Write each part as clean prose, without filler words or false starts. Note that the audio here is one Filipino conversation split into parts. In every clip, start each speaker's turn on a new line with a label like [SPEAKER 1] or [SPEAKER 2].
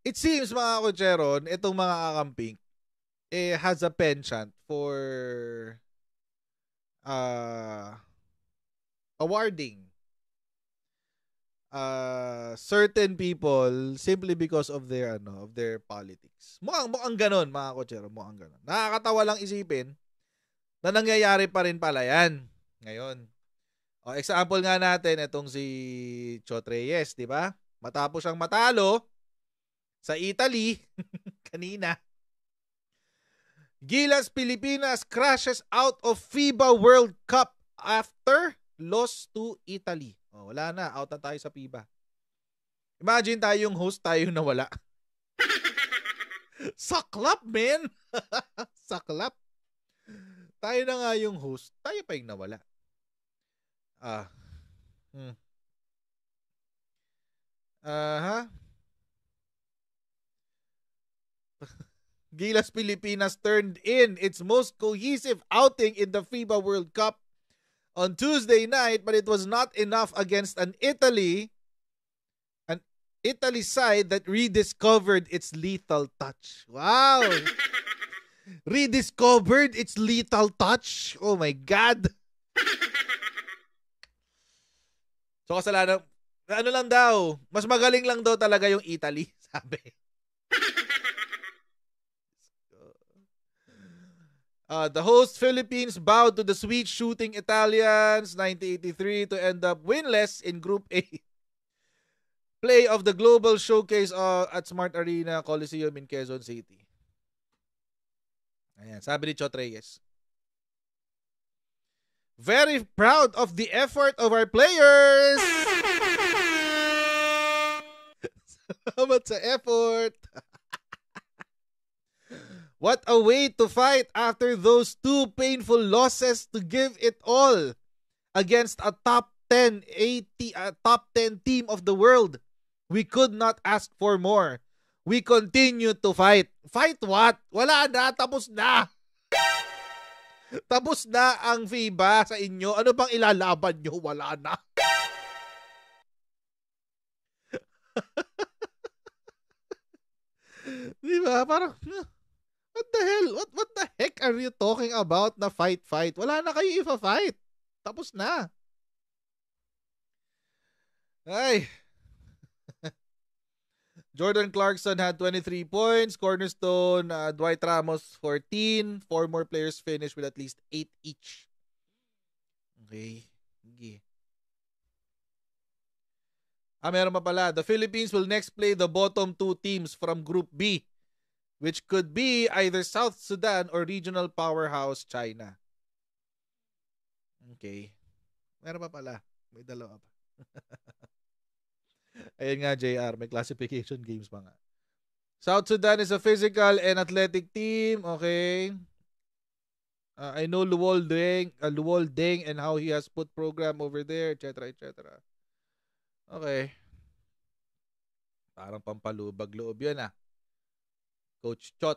[SPEAKER 1] It seems, mga Kucheron, itong mga kakamping, has a penchant for awarding certain people simply because of their politics. Mukhang ganon, mga Kuchero, mukhang ganon. Nakakatawa lang isipin na nangyayari pa rin pala yan ngayon. Example nga natin, itong si Chot Reyes, di ba? Matapos siyang matalo sa Italy kanina. Gilas Pilipinas crashes out of FIBA World Cup after loss to Italy. Wala na, out na tayo sa FIBA. Imagine tayong host, tayong nawala. Saklap, man! Saklap. Tayo na nga yung host, tayo pa yung nawala. Gilas Pilipinas turned in its most cohesive outing in the FIBA World Cup on Tuesday night, but it was not enough against an Italy side that rediscovered its lethal touch. Wow! Rediscovered its lethal touch? Oh my God! So kasalanan, ano lang daw, mas magaling lang daw talaga yung Italy, sabi. The host Philippines bowed to the sweet shooting Italians 1983 to end up winless in Group A. Play of the Global Showcase at Smart Arena Coliseum in Quezon City. Ayan, sabi ni Chot Reyes. Very proud of the effort of our players! Salamat sa effort! What a way to fight after those two painful losses to give it all against a top 10 team of the world. We could not ask for more. We continue to fight. Fight what? Wala na, tapos na. Tapos na ang FIBA sa inyo. Ano bang ilalaban nyo? Wala na. Diba? Parang, what the hell? What the heck are you talking about na fight? Wala na kayo ifa-fight. Tapos na. Ay. Jordan Clarkson had 23 points. Cornerstone, Dwight Ramos, 14. 4 more players finished with at least 8 each. Okay. Meron pa pala. The Philippines will next play the bottom 2 teams from Group B, which could be either South Sudan or regional powerhouse China. Okay. Meron pa pala. May dalawa pa. Ayun nga, JR. May classification games pa nga. South Sudan is a physical and athletic team. Okay. I know Luol Deng and how he has put program over there, etc. Okay. Parang pampalubag-loob yun Coach Chot.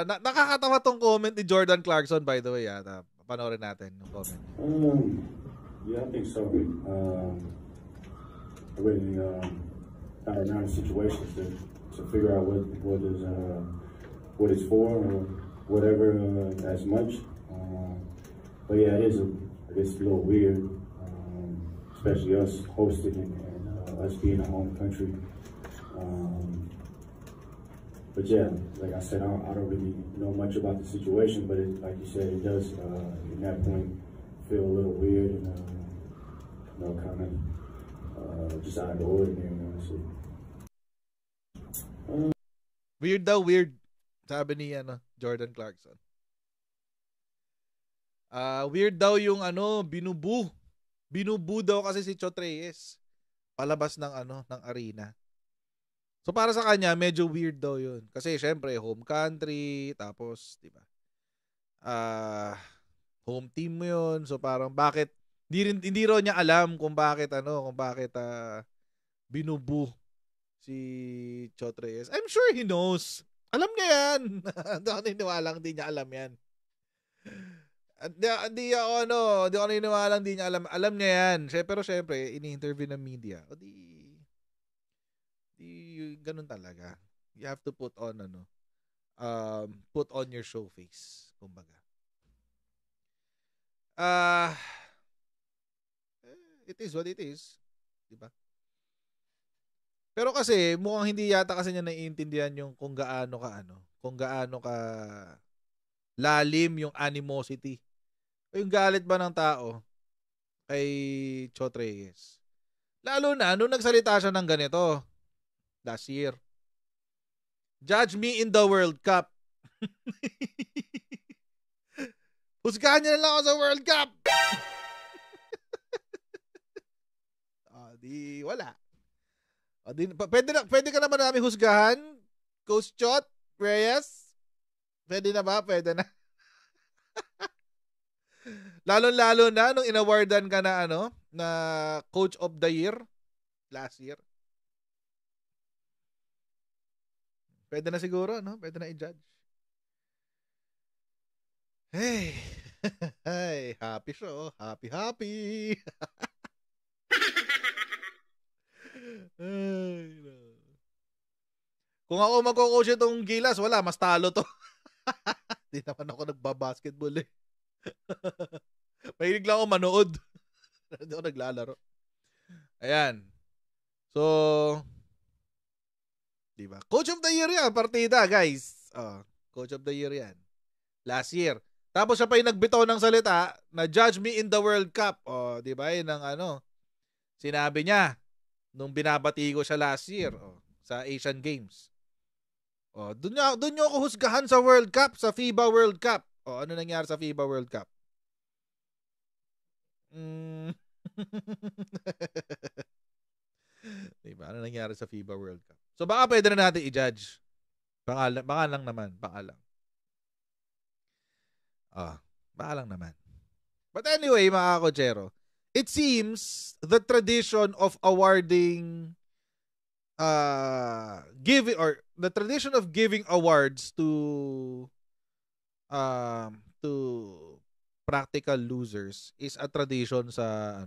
[SPEAKER 1] Nakakatawa tong comment ni Jordan Clarkson, by the way. Panoorin natin yung comment.
[SPEAKER 2] Yeah, I think so. I really got around situations to figure out what it's for or whatever as much. But yeah, it is I guess a little weird, especially us hosting and us being a home country. But yeah, like I said, I don't really know much about the situation, but like you said, it does at that point feel a little weird and kind of just out of the ordinary, honestly.
[SPEAKER 1] Weird daw, weird. Sabi ni Jordan Clarkson. Weird daw yung binubu. Binubu daw kasi si Chot Reyes. Palabas ng ng arena. So para sa kanya, medyo weird daw yun. Kasi syempre, home country, tapos, di ba? Home team mo yun. So parang bakit, hindi raw niya alam kung bakit binubu si Chot Reyes. I'm sure he knows. Alam niya yan. Hindi niya alam yan. Hindi ako naniniwalang hindi niya alam. Alam niya yan. Pero syempre, ini-interview ng media. O di, Ganun talaga. You have to put on your show face, kumbaga. It is what it is, 'di ba? Pero kasi mukhang hindi yata kasi niya naiintindihan yung kung gaano ka lalim yung animosity. O yung galit ba ng tao kay Chot Reyes. Lalo na nung nagsalita siya ng ganito last year. Judge me in the World Cup. Husgahan niya na lang ako sa World Cup. Di wala. Pwede ka naman namin husgahan, Coach Chot Reyes. Pwede na ba? Pwede na. Lalo na nung inawardan ka na na Coach of the Year last year. Pwede na siguro, no? Pwede na i-judge. Hey. Hey, happy show. Happy. Ay, no. Kung ako magko-coach itong Gilas, wala, mas talo to. Di naman ako nagbabasketball eh. Mahilig lang ako manood. Hindi ako naglalaro. Ayan. So, di ba? Coach of the Year yan, partida, guys. Coach of the Year yan. Last year. Tapos siya pa yung nagbitaw ng salita na judge me in the World Cup. Di ba? Yun ang sinabi niya nung binabati ko siya last year sa Asian Games. Doon nyo ako husgahan sa World Cup, sa FIBA World Cup. Ano nangyari sa FIBA World Cup? Diba? Ano nangyari sa FIBA World Cup? So baka pwede na natin i-judge. Baka lang naman. Baka lang. Baka lang naman. But anyway, mga kochero, it seems the tradition of awarding giving awards to practical losers is a tradition sa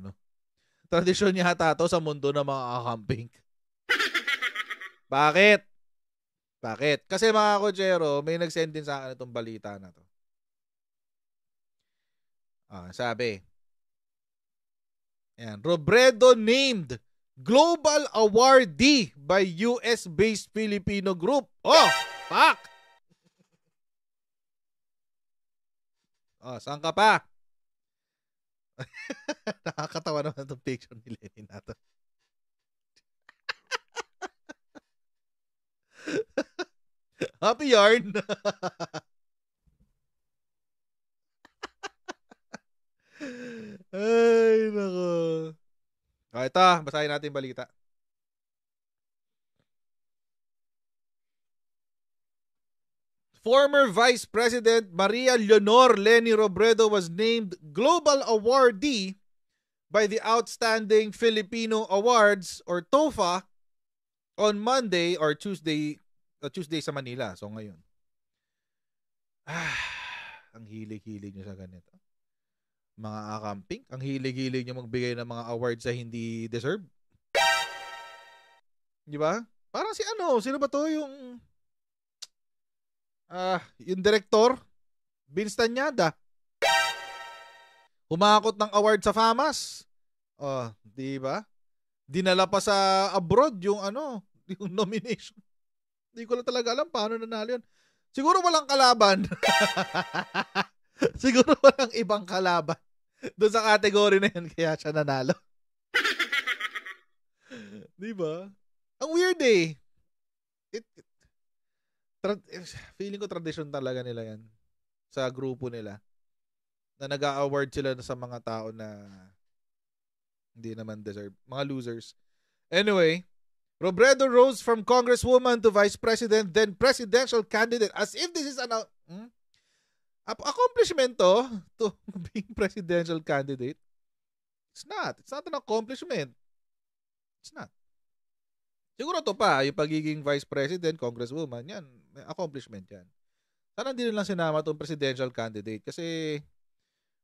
[SPEAKER 1] tradition yata to sa mundo ng mga kakamping. Bakit? Kasi mga kochero, may nag-send din sa akin itong balita na to. Sabi, ayan, Robredo named Global Awardee by US-based Filipino group. Fuck! Saan ka pa? Nakakatawa naman itong picture ni Lenny nato. Happy yarn! Ay, nako. Ito, basahin natin yung balita. Former Vice President Maria Leonor Leni Robredo was named Global Awardee by the Outstanding Filipino Awards or TOFA on Monday or Tuesday sa Manila. So ngayon. Ang hilig-hilig nyo sa ganito. Mga akamping, ang hilig-hilig nyo magbigay ng mga awards sa hindi deserve. Di ba? Parang sino ba to yung director, Vince Tanyada. Humakot ng award sa FAMAS. Di ba? Dinala pa sa abroad yung nomination. Hindi ko lang talaga alam paano nanalo yun. Siguro walang kalaban. Siguro walang ibang kalaban doon sa category na yun kaya siya nanalo. Di ba? Ang weird eh. Feeling ko tradition talaga nila yan sa grupo nila na nag-a-award sila sa mga tao na hindi naman deserve. Mga losers. Anyway, Robredo rose from congresswoman to vice president, then presidential candidate as if this is an accomplishment to being presidential candidate. It's not. It's not an accomplishment. It's not. Siguro to pa, yung pagiging vice president, congresswoman, yan, may accomplishment yan. Sana hindi lang sinama itong presidential candidate kasi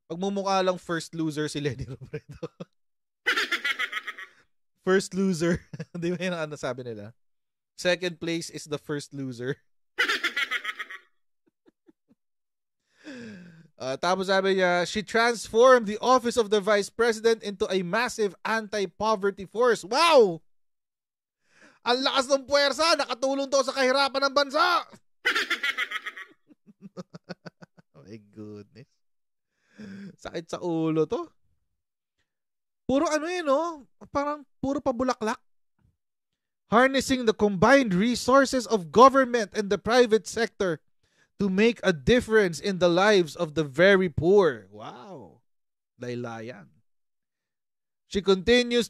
[SPEAKER 1] pagmumukha lang first loser si Leni Robredo. First loser. Di ba yun ang sabi nila? Second place is the first loser. Tapos sabi niya, she transformed the office of the vice president into a massive anti-poverty force. Wow! Ang lakas ng puwersa, nakatulong to sa kahirapan ng bansa. Oh my goodness. Sakit sa ulo to. Puro ano yun, no? Parang puro pabulaklak. Harnessing the combined resources of government and the private sector to make a difference in the lives of the very poor. Wow. Laylayan. She continues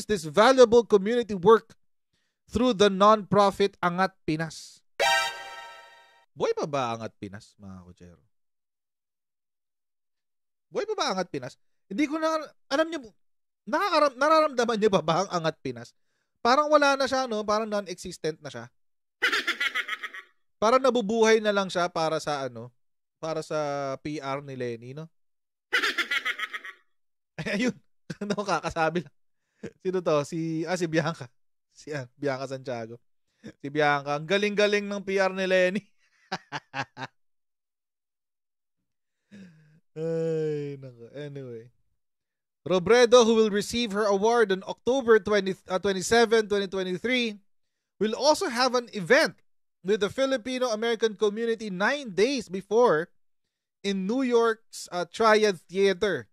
[SPEAKER 1] this valuable community work through the non-profit Angat Pinas. Buhay pa ba Angat Pinas, mga kutsero? Buhay pa ba Angat Pinas? Hindi ko na, alam niyo, nararamdaman niyo ba ang Angat Pinas? Parang wala na siya, no? Parang non-existent na siya. Parang nabubuhay na lang siya para sa para sa PR ni Lenny, no? Ayun. Ano, kakasabi lang. Sino to? Si Bianca. Bianca Santiago. Si Bianca. Ang galing-galing ng PR ni Lenny. Ay, nako. Anyway. Robredo, who will receive her award on October 27, 2023, will also have an event with the Filipino-American community 9 days before in New York's Triad Theater.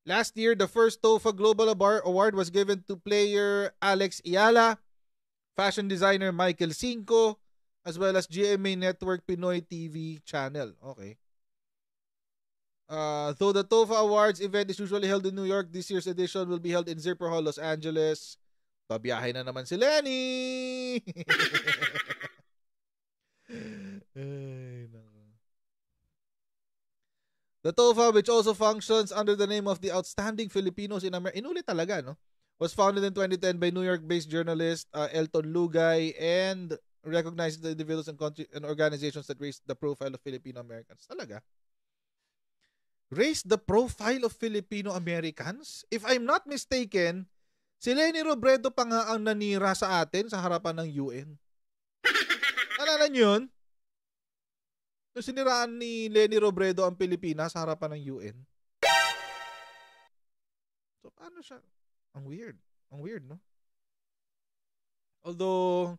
[SPEAKER 1] Last year, the first TOFA Global Award was given to player Alex Iala, fashion designer Michael Cinco, as well as GMA Network Pinoy TV channel. Okay. Though the TOFA Awards event is usually held in New York, this year's edition will be held in Zipper Hall, Los Angeles. Babiyahe na naman si Lenny! Ay, nako. The TOFA, which also functions under the name of the Outstanding Filipinos in America, inulit talaga, no? Was founded in 2010 by New York-based journalist Elton Lugay and recognizes the individuals and organizations that raise the profile of Filipino Americans. Talaga? Raise the profile of Filipino Americans? If I'm not mistaken, si Lenny Robredo pa nga ang nanira sa atin sa harapan ng UN. Alala niyo yun? Nung siniraan ni Lenny Robredo ang Pilipinas sa harapan ng UN. So, paano siya? Ang weird. Ang weird, no? Although,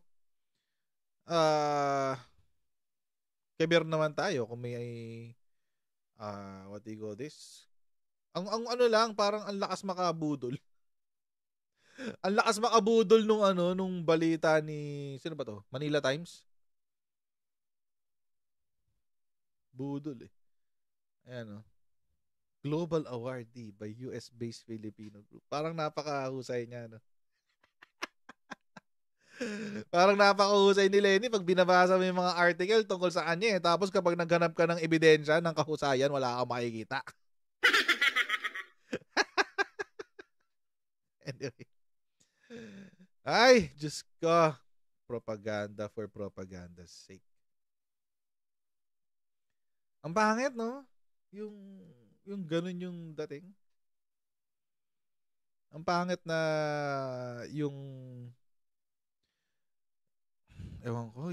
[SPEAKER 1] keber naman tayo kung may what do you call this? Ang ano lang, parang ang lakas makabudol. Ang lakas makabudol nung balita ni, sino ba to? Manila Times? Budol eh. Ayan, Global Awardee by US-based Filipino group. Parang napakahusay niya, no? Parang napakahusay ni Lenny pag binabasa mo yung mga article tungkol sa kanya eh. Tapos kapag naghanap ka ng ebidensya ng kahusayan, wala kang makikita. Anyway. Ay, Diyos ko. Propaganda for propaganda's sake. Ang pangit, no? Yung ganun yung dating. Ang pangit na yung ewan ko,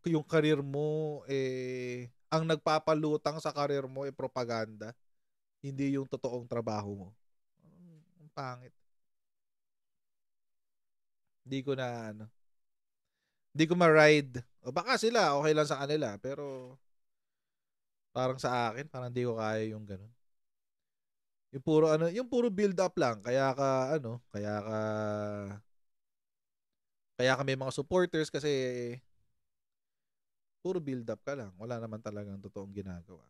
[SPEAKER 1] yung career mo ang nagpapalutang sa career mo propaganda, hindi yung totoong trabaho mo. Ang pangit. Hindi ko ma-ride. O baka sila okay lang sa kanila, pero parang sa akin, parang hindi ko kaya yung ganun. Yung puro build up lang, kaya may mga supporters kasi puro build up ka lang. Wala naman talagang totoong ginagawa.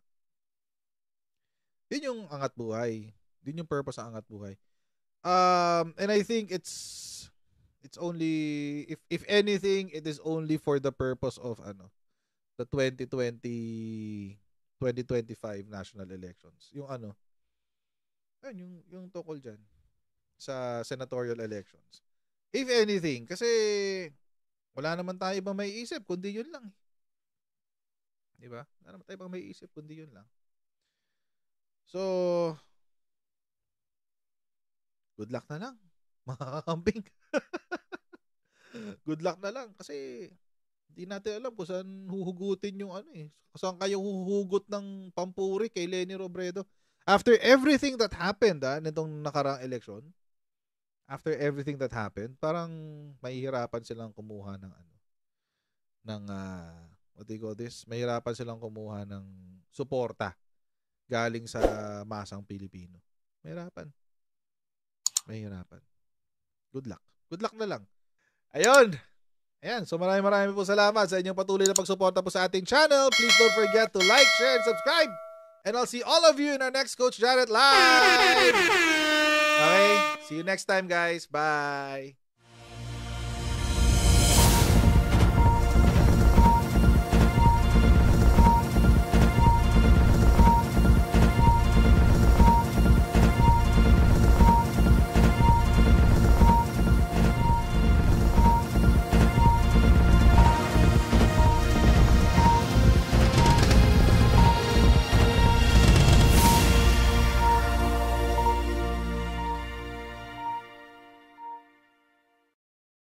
[SPEAKER 1] Yun yung angat buhay. Yun yung purpose ng angat buhay. And I think it's only, if anything, it is only for the purpose of the 2025 national elections. Yung yung tungkol dyan sa senatorial elections. If anything, kasi wala naman tayo ibang may isip kundi yun lang. Diba? Wala naman tayo ibang may isip kundi yun lang. So, good luck na lang, mga kakamping. Good luck na lang kasi hindi natin alam kung saan huhugutin yung saan kayo huhugot ng pampuri kay Leni Robredo. After everything that happened, nitong nakaraang eleksyon, parang mahihirapan silang kumuha ng what do you call this? Mahihirapan silang kumuha ng suporta galing sa masang Pilipino. Mahirapan. Good luck. Good luck na lang. Ayun. Ayan, so maraming po salamat sa inyong patuloy na pagsuporta po sa ating channel. Please don't forget to like, share, and subscribe. And I'll see all of you in our next Coach Jarrett Live. Okay, see you next time, guys. Bye.